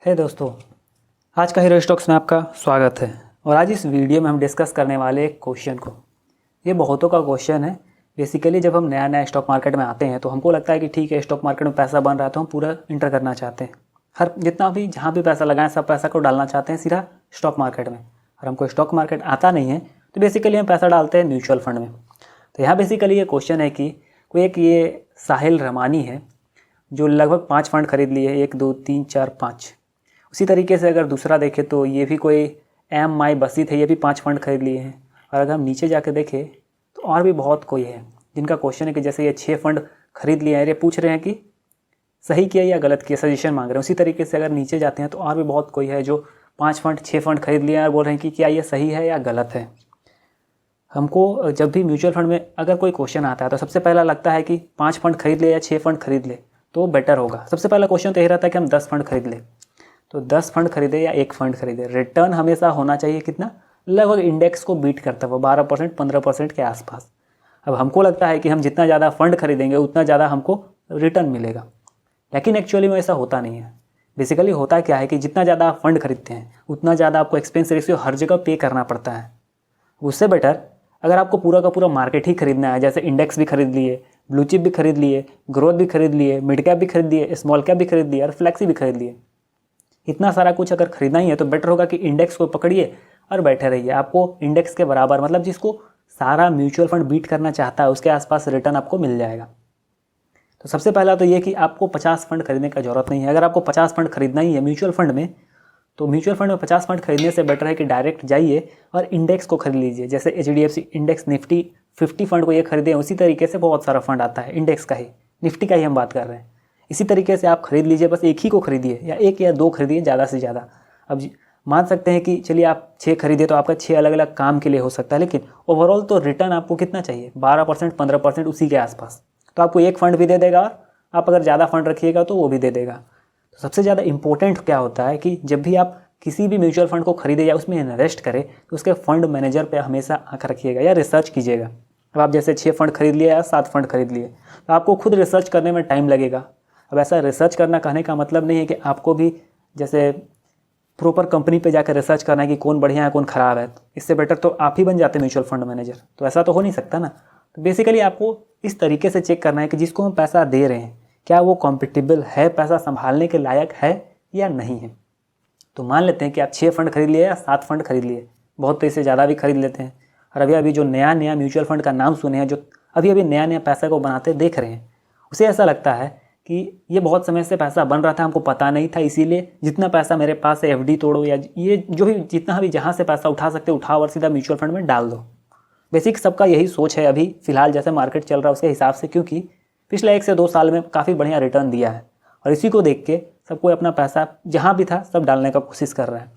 हे दोस्तों, आज का हीरो स्टॉक्स में आपका स्वागत है। और आज इस वीडियो में हम डिस्कस करने वाले एक क्वेश्चन को। ये बहुतों का क्वेश्चन है। बेसिकली जब हम नया नया स्टॉक मार्केट में आते हैं तो हमको लगता है कि ठीक है, स्टॉक मार्केट में पैसा बन रहा है तो हम पूरा इंटर करना चाहते हैं। हर जितना भी जहाँ भी पैसा लगाएं सब पैसा को डालना चाहते हैं सीधा स्टॉक मार्केट में। और हमको स्टॉक मार्केट आता नहीं है तो बेसिकली हम पैसा डालते हैं म्यूचुअल फंड में। तो यहाँ बेसिकली ये क्वेश्चन है कि कोई एक ये साहिल रहमानी है जो लगभग 5 फंड खरीद लिए, 1 2 3 4 5। उसी तरीके से अगर दूसरा देखें तो ये भी कोई एम माई बसी थे, ये भी 5 फंड खरीद लिए हैं। और अगर हम नीचे जाके देखें तो और भी बहुत कोई है जिनका क्वेश्चन है कि जैसे ये 6 फंड खरीद लिए हैं, ये पूछ रहे हैं कि सही किया या गलत किया, सजेशन मांग रहे हैं। उसी तरीके से अगर नीचे जाते हैं तो और भी बहुत कोई है जो 5 फंड 6 फंड खरीद लिए हैं और बोल रहे हैं कि क्या ये सही है या गलत है। हमको जब भी म्यूचुअल फंड में अगर कोई क्वेश्चन आता है तो सबसे पहला लगता है कि 5 फंड खरीद ले या 6 फंड खरीद ले तो बेटर होगा। सबसे पहला क्वेश्चन तो यही रहता है कि हम 10 फंड खरीद ले, तो 10 फंड खरीदे या 1 फंड खरीदे, रिटर्न हमेशा होना चाहिए कितना, लगभग इंडेक्स को बीट करता हुआ 12% 15% के आसपास। अब हमको लगता है कि हम जितना ज़्यादा फंड खरीदेंगे उतना ज़्यादा हमको रिटर्न मिलेगा, लेकिन एक्चुअली में ऐसा होता नहीं है। बेसिकली होता क्या है कि जितना ज़्यादा आप फंड खरीदते हैं उतना ज़्यादा आपको एक्सपेंस रेशियो हर जगह पे करना पड़ता है। उससे बेटर अगर आपको पूरा का पूरा मार्केट ही खरीदना है, जैसे इंडेक्स भी खरीद लिए, ब्लू चिप भी खरीद लिए, ग्रोथ भी खरीद लिए, मिड कैप भी खरीद लिए, स्मॉल कैप भी खरीद लिए और फ्लैक्सी भी खरीद लिए, इतना सारा कुछ अगर खरीदना ही है तो बेटर होगा कि इंडेक्स को पकड़िए और बैठे रहिए। आपको इंडेक्स के बराबर, मतलब जिसको सारा म्यूचुअल फंड बीट करना चाहता है उसके आसपास रिटर्न आपको मिल जाएगा। तो सबसे पहला तो ये कि आपको 50 फंड खरीदने का ज़रूरत नहीं है। अगर आपको 50 फंड खरीदना ही है म्यूचुअल फंड में तो म्यूचुअल फंड में 50 फंड खरीदने से बेटर है कि डायरेक्ट जाइए और इंडेक्स को खरीद लीजिए। जैसे HDFC इंडेक्स निफ्टी 50 फंड को ये खरीदें, उसी तरीके से बहुत सारा फंड आता है इंडेक्स का ही, निफ्टी का ही हम बात कर रहे हैं। इसी तरीके से आप खरीद लीजिए, बस एक ही को खरीदिए या 1 या 2 खरीदिए ज़्यादा से ज़्यादा। अब मान सकते हैं कि चलिए आप 6 खरीदिए तो आपका 6 अलग अलग काम के लिए हो सकता है, लेकिन ओवरऑल तो रिटर्न आपको कितना चाहिए, 12% 15% उसी के आसपास। तो आपको एक फंड भी दे देगा और आप अगर ज़्यादा फंड रखिएगा तो वो भी दे देगा। तो सबसे ज़्यादा इंपॉर्टेंट क्या होता है कि जब भी आप किसी भी म्यूचुअल फंड को खरीदे या उसमें इन्वेस्ट करें तो उसके फंड मैनेजर पे हमेशा आंख रखिएगा या रिसर्च कीजिएगा। अब आप जैसे 6 फंड खरीद लिए या 7 फंड खरीद लिए तो आपको खुद रिसर्च करने में टाइम लगेगा। अब ऐसा रिसर्च करना कहने का मतलब नहीं है कि आपको भी जैसे प्रॉपर कंपनी पे जाकर रिसर्च करना है कि कौन बढ़िया है कौन ख़राब है। इससे बेटर तो आप ही बन जाते म्यूचुअल फंड मैनेजर, तो ऐसा तो हो नहीं सकता ना। तो बेसिकली आपको इस तरीके से चेक करना है कि जिसको हम पैसा दे रहे हैं क्या वो कॉम्पिटिबल है, पैसा संभालने के लायक है या नहीं है। तो मान लेते हैं कि आप 6 फंड खरीद लिए या 7 फंड खरीद लिए, बहुत तो इससे ज़्यादा भी खरीद लेते हैं। और अभी जो नया नया म्यूचुअल फंड का नाम सुने हैं, जो अभी नया नया पैसा को बनाते देख रहे हैं, उसे ऐसा लगता है कि ये बहुत समय से पैसा बन रहा था, हमको पता नहीं था, इसीलिए जितना पैसा मेरे पास है FD तोड़ो या ये जो भी जितना भी जहाँ से पैसा उठा सकते उठाओ और सीधा म्यूचुअल फंड में डाल दो। बेसिक सबका यही सोच है अभी फ़िलहाल जैसे मार्केट चल रहा है उसके हिसाब से, क्योंकि पिछले 1 से 2 साल में काफ़ी बढ़िया रिटर्न दिया है और इसी को देख के सब कोई अपना पैसा जहाँ भी था सब डालने का कोशिश कर रहा है।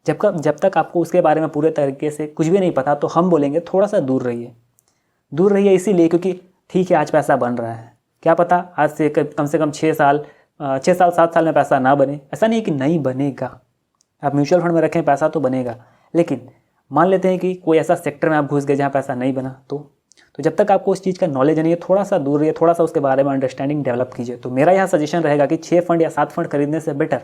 जब तक आपको उसके बारे में पूरे तरीके से कुछ भी नहीं पता तो हम बोलेंगे थोड़ा सा दूर रहिए इसीलिए क्योंकि ठीक है आज पैसा बन रहा है, क्या पता आज से कम 6 साल 7 साल में पैसा ना बने। ऐसा नहीं है कि नहीं बनेगा, आप म्यूचुअल फंड में रखें पैसा तो बनेगा, लेकिन मान लेते हैं कि कोई ऐसा सेक्टर में आप घुस गए जहाँ पैसा नहीं बना तो जब तक आपको उस चीज़ का नॉलेज नहीं है थोड़ा सा दूर रहिए, थोड़ा सा उसके बारे में अंडरस्टैंडिंग डेवलप कीजिए। तो मेरा यहाँ सजेशन रहेगा कि 6 फंड या 7 फंड खरीदने से बेटर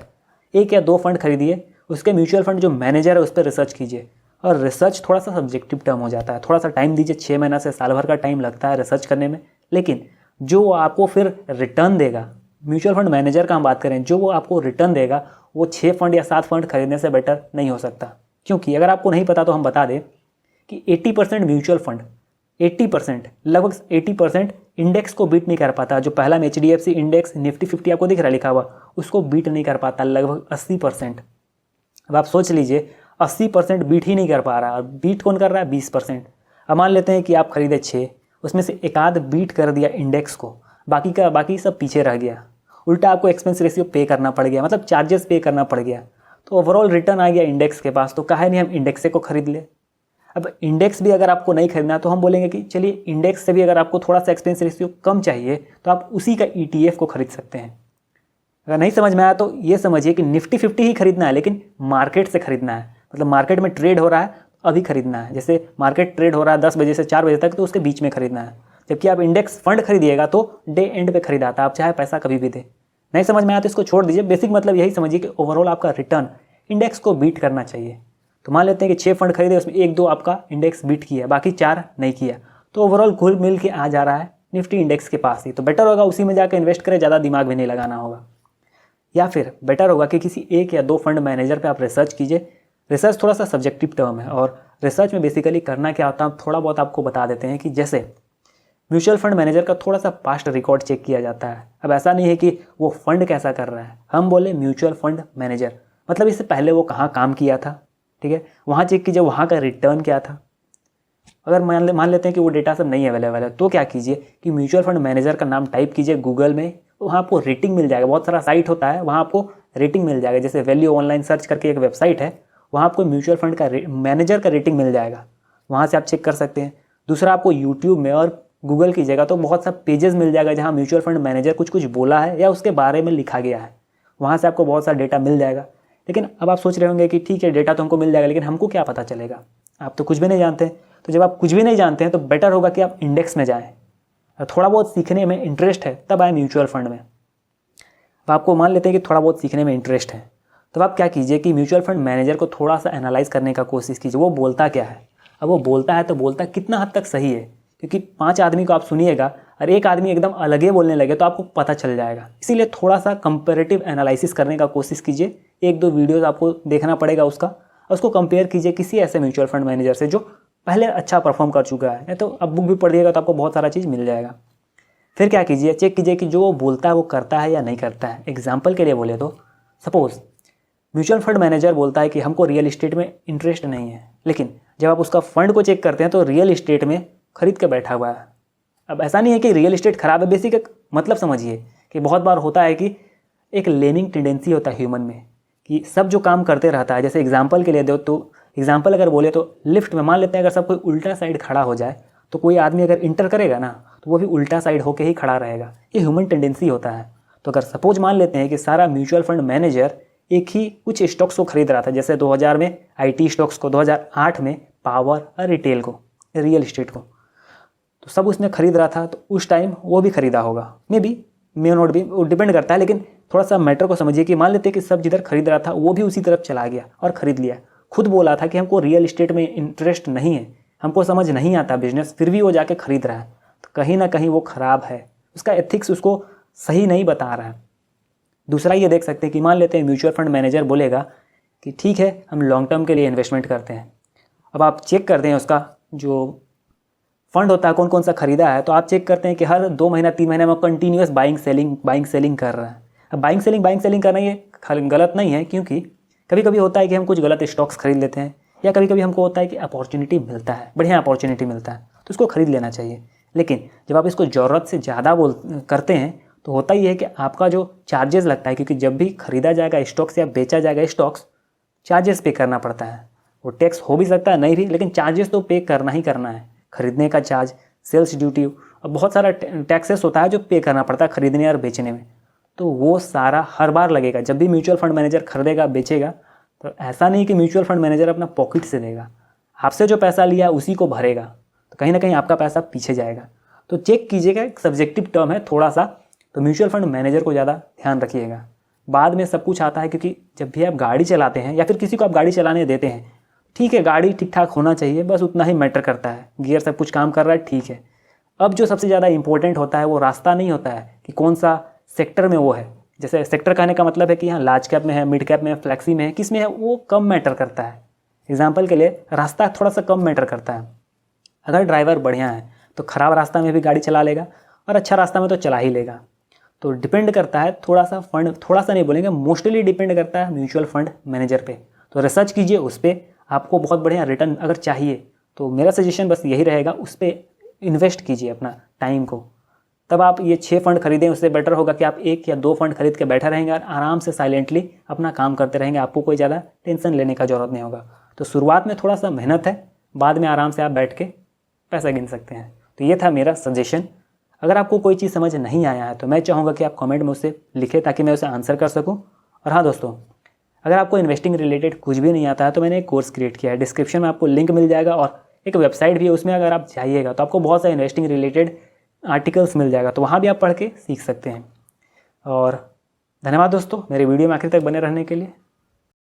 1 या 2 फंड खरीदिए, उसके म्यूचुअल फंड जो मैनेजर है उस पर रिसर्च कीजिए। और रिसर्च थोड़ा सा सब्जेक्टिव टर्म हो जाता है, थोड़ा सा टाइम दीजिए, 6 महीना से साल भर का टाइम लगता है रिसर्च करने में, लेकिन जो आपको फिर रिटर्न देगा, म्यूचुअल फंड मैनेजर का हम बात करें, जो वो आपको रिटर्न देगा वो 6 फंड या 7 फंड खरीदने से बेटर नहीं हो सकता। क्योंकि अगर आपको नहीं पता तो हम बता दें कि 80% म्यूचुअल फंड 80% लगभग 80% इंडेक्स को बीट नहीं कर पाता। जो पहला में HDFC इंडेक्स निफ्टी 50 आपको दिख रहा लिखा हुआ, उसको बीट नहीं कर पाता लगभग 80%। अब आप सोच लीजिए 80% बीट ही नहीं कर पा रहा, बीट कौन कर रहा है 20%। अब मान लेते हैं कि आप खरीदे 6, उसमें से एक आध बीट कर दिया इंडेक्स को, बाकी सब पीछे रह गया, उल्टा आपको एक्सपेंस रेशियो पे करना पड़ गया, मतलब चार्जेस पे करना पड़ गया, तो ओवरऑल रिटर्न आ गया इंडेक्स के पास। तो काहे नहीं हम इंडेक्स को खरीद ले। अब इंडेक्स भी अगर आपको नहीं खरीदना तो हम बोलेंगे कि चलिए इंडेक्स से भी अगर आपको थोड़ा सा एक्सपेंस रेशियो कम चाहिए तो आप उसी का ETF को खरीद सकते हैं। अगर नहीं समझ में आया तो ये समझिए कि निफ्टी 50 ही खरीदना है, लेकिन मार्केट से खरीदना है, मतलब मार्केट में ट्रेड हो रहा है अभी खरीदना है। जैसे मार्केट ट्रेड हो रहा है 10 बजे से 4 बजे तक तो उसके बीच में खरीदना है। जबकि आप इंडेक्स फंड खरीदिएगा तो डे एंड पे खरीदाता है, आप चाहे पैसा कभी भी दे। नहीं समझ में आया तो इसको छोड़ दीजिए। बेसिक मतलब यही समझिए कि ओवरऑल आपका रिटर्न इंडेक्स को बीट करना चाहिए। तो मान लेते हैं कि 6 फंड खरीदे, उसमें 1-2 आपका इंडेक्स बीट किया, बाकी 4 नहीं किया, तो ओवरऑल घुल मिल के आ जा रहा है निफ्टी इंडेक्स के पास ही। तो बेटर होगा उसी में जाकर इन्वेस्ट करें, ज़्यादा दिमाग भी नहीं लगाना होगा। या फिर बेटर होगा कि किसी 1 या 2 फंड मैनेजर पे आप रिसर्च कीजिए। रिसर्च थोड़ा सा सब्जेक्टिव टर्म है और रिसर्च में बेसिकली करना क्या होता है, थोड़ा बहुत आपको बता देते हैं कि जैसे म्यूचुअल फंड मैनेजर का थोड़ा सा पास्ट रिकॉर्ड चेक किया जाता है। अब ऐसा नहीं है कि वो फंड कैसा कर रहा है, हम बोले म्यूचुअल फंड मैनेजर, मतलब इससे पहले वो कहाँ काम किया था, ठीक है, वहाँ चेक कीजिए वहाँ का रिटर्न क्या था। अगर मान लेते हैं कि वो डेटा सब नहीं अवेलेबल है, तो क्या कीजिए कि म्यूचुअल फंड मैनेजर का नाम टाइप कीजिए गूगल में, वहाँ आपको रेटिंग मिल जाएगा। बहुत सारा साइट होता है, वहाँ आपको रेटिंग मिल जाएगा। जैसे वैल्यू ऑनलाइन सर्च करके एक वेबसाइट है, वहाँ आपको म्यूचुअल फंड का मैनेजर का रेटिंग मिल जाएगा, वहाँ से आप चेक कर सकते हैं। दूसरा, आपको यूट्यूब में और गूगल की जगह तो बहुत सा पेजेस मिल जाएगा जहाँ म्यूचुअल फंड मैनेजर कुछ कुछ बोला है या उसके बारे में लिखा गया है, वहाँ से आपको बहुत सारा डेटा मिल जाएगा। लेकिन अब आप सोच रहे होंगे कि ठीक है डेटा तो हमको मिल जाएगा, लेकिन हमको क्या पता चलेगा, आप तो कुछ भी नहीं जानते। तो जब आप कुछ भी नहीं जानते हैं तो बेटर होगा कि आप इंडेक्स में जाएँ। थोड़ा बहुत सीखने में इंटरेस्ट है तब आए म्यूचुअल फंड में। अब आपको मान लेते हैं कि थोड़ा बहुत सीखने में इंटरेस्ट है, तब आप क्या कीजिए कि म्यूचुअल फंड मैनेजर को थोड़ा सा एनालाइज करने का कोशिश कीजिए, वो बोलता क्या है। अब वो बोलता है तो बोलता कितना हद तक सही है, क्योंकि 5 आदमी को आप सुनिएगा और एक आदमी एकदम अलग ही बोलने लगे तो आपको पता चल जाएगा। इसीलिए थोड़ा सा कंपेरेटिव एनालिसिस करने का कोशिश कीजिए। 1-2 वीडियोस आपको देखना पड़ेगा उसका, और उसको कंपेयर कीजिए किसी ऐसे म्यूचुअल फंड मैनेजर से जो पहले अच्छा परफॉर्म कर चुका है। तो अब बुक भी पढ़िएगा तो आपको बहुत सारा चीज़ मिल जाएगा। फिर क्या कीजिए, चेक कीजिए कि जो वो बोलता है वो करता है या नहीं करता है। एग्जाम्पल के लिए बोले तो सपोज़ म्यूचुअल फंड मैनेजर बोलता है कि हमको रियल इस्टेट में इंटरेस्ट नहीं है, लेकिन जब आप उसका फंड को चेक करते हैं तो रियल इस्टेट में खरीद के बैठा हुआ है। अब ऐसा नहीं है कि रियल इस्टेट खराब है, बेसिक मतलब समझिए कि बहुत बार होता है कि एक लेनिंग टेंडेंसी होता है ह्यूमन में कि सब जो काम करते रहता है। जैसे एग्जाम्पल के लिए दो तो एग्जाम्पल अगर बोले तो लिफ्ट में मान लेते हैं अगर सब कोई उल्टा साइड खड़ा हो जाए तो कोई आदमी अगर इंटर करेगा ना तो वो भी उल्टा साइड होके ही खड़ा रहेगा। ये ह्यूमन टेंडेंसी होता है। तो अगर सपोज मान लेते हैं कि सारा म्यूचुअल फंड मैनेजर एक ही कुछ स्टॉक्स को खरीद रहा था, जैसे 2000 में IT स्टॉक्स को, 2008 में पावर और रिटेल को, रियल इस्टेट को, तो सब उसने खरीद रहा था, तो उस टाइम वो भी खरीदा होगा, मे नॉट बी, वो डिपेंड करता है। लेकिन थोड़ा सा मैटर को समझिए कि मान लेते हैं कि सब जिधर खरीद रहा था वो भी उसी तरफ चला गया और ख़रीद लिया। खुद बोला था कि हमको रियल इस्टेट में इंटरेस्ट नहीं है, हमको समझ नहीं आता बिजनेस, फिर भी वो जाके खरीद रहा है, तो कहीं ना कहीं वो ख़राब है, उसका एथिक्स उसको सही नहीं बता रहा है। दूसरा ये देख सकते हैं कि मान लेते हैं म्यूचुअल फंड मैनेजर बोलेगा कि ठीक है हम लॉन्ग टर्म के लिए इन्वेस्टमेंट करते हैं। अब आप चेक करते हैं उसका जो फंड होता है कौन कौन सा खरीदा है, तो आप चेक करते हैं कि हर 2 महीना 3 महीने में कंटिन्यूस बाइंग सेलिंग कर रहा है। अब बाइंग सेलिंग करना ये गलत नहीं है, क्योंकि कभी कभी होता है कि हम कुछ गलत स्टॉक्स खरीद लेते हैं, या कभी कभी हमको होता है कि अपॉर्चुनिटी मिलता है, बढ़िया अपॉर्चुनिटी मिलता है तो उसको खरीद लेना चाहिए। लेकिन जब आप इसको ज़रूरत से ज़्यादा करते हैं तो होता ही है कि आपका जो चार्जेस लगता है, क्योंकि जब भी खरीदा जाएगा स्टॉक्स या बेचा जाएगा स्टॉक्स, चार्जेस पे करना पड़ता है। वो टैक्स हो भी सकता है नहीं भी, लेकिन चार्जेस तो पे करना ही करना है। खरीदने का चार्ज, सेल्स ड्यूटी और बहुत सारा टैक्सेस होता है जो पे करना पड़ता है खरीदने और बेचने में, तो वो सारा हर बार लगेगा। जब भी म्यूचुअल फंड मैनेजर खरीदेगा बेचेगा तो ऐसा नहीं कि म्यूचुअल फंड मैनेजर अपना पॉकेट से देगा, आपसे जो पैसा लिया उसी को भरेगा, तो कहीं ना कहीं आपका पैसा पीछे जाएगा। तो चेक कीजिएगा, एक सब्जेक्टिव टर्म है थोड़ा सा, तो म्यूचुअल फंड मैनेजर को ज़्यादा ध्यान रखिएगा। बाद में सब कुछ आता है, क्योंकि जब भी आप गाड़ी चलाते हैं या फिर किसी को आप गाड़ी चलाने देते हैं, ठीक है गाड़ी ठीक ठाक होना चाहिए, बस उतना ही मैटर करता है, गियर सब कुछ काम कर रहा है ठीक है। अब जो सबसे ज़्यादा इंपॉर्टेंट होता है वो रास्ता नहीं होता है कि कौन सा सेक्टर में वो है। जैसे सेक्टर कहने का मतलब है कि यहाँ लार्ज कैप में है, मिड कैप में है, फ्लैक्सी में है, किस में है, वो कम मैटर करता है। एग्जाम्पल के लिए रास्ता थोड़ा सा कम मैटर करता है। अगर ड्राइवर बढ़िया है तो ख़राब रास्ता में भी गाड़ी चला लेगा और अच्छा रास्ता में तो चला ही लेगा। तो डिपेंड करता है थोड़ा सा नहीं बोलेंगे, मोस्टली डिपेंड करता है म्यूचुअल फंड मैनेजर पे। तो रिसर्च कीजिए उस पर, आपको बहुत बढ़िया रिटर्न अगर चाहिए तो मेरा सजेशन बस यही रहेगा, उस पर इन्वेस्ट कीजिए अपना टाइम को। तब आप ये 6 फंड खरीदें, उससे बेटर होगा कि आप 1 या 2 फंड खरीद के बैठे रहेंगे और आराम से साइलेंटली अपना काम करते रहेंगे, आपको कोई ज़्यादा टेंशन लेने का ज़रूरत नहीं होगा। तो शुरुआत में थोड़ा सा मेहनत है, बाद में आराम से आप बैठ के पैसा गिन सकते हैं। तो ये था मेरा सजेशन। अगर आपको कोई चीज़ समझ नहीं आया है तो मैं चाहूँगा कि आप कमेंट में उसे लिखें ताकि मैं उसे आंसर कर सकूँ। और हाँ दोस्तों, अगर आपको इन्वेस्टिंग रिलेटेड कुछ भी नहीं आता है तो मैंने एक कोर्स क्रिएट किया है, डिस्क्रिप्शन में आपको लिंक मिल जाएगा, और एक वेबसाइट भी है, उसमें अगर आप जाइएगा तो आपको बहुत सारे इन्वेस्टिंग रिलेटेड आर्टिकल्स मिल जाएगा, तो वहाँ भी आप पढ़ के सीख सकते हैं। और धन्यवाद दोस्तों मेरे वीडियो में आखिर तक बने रहने के लिए।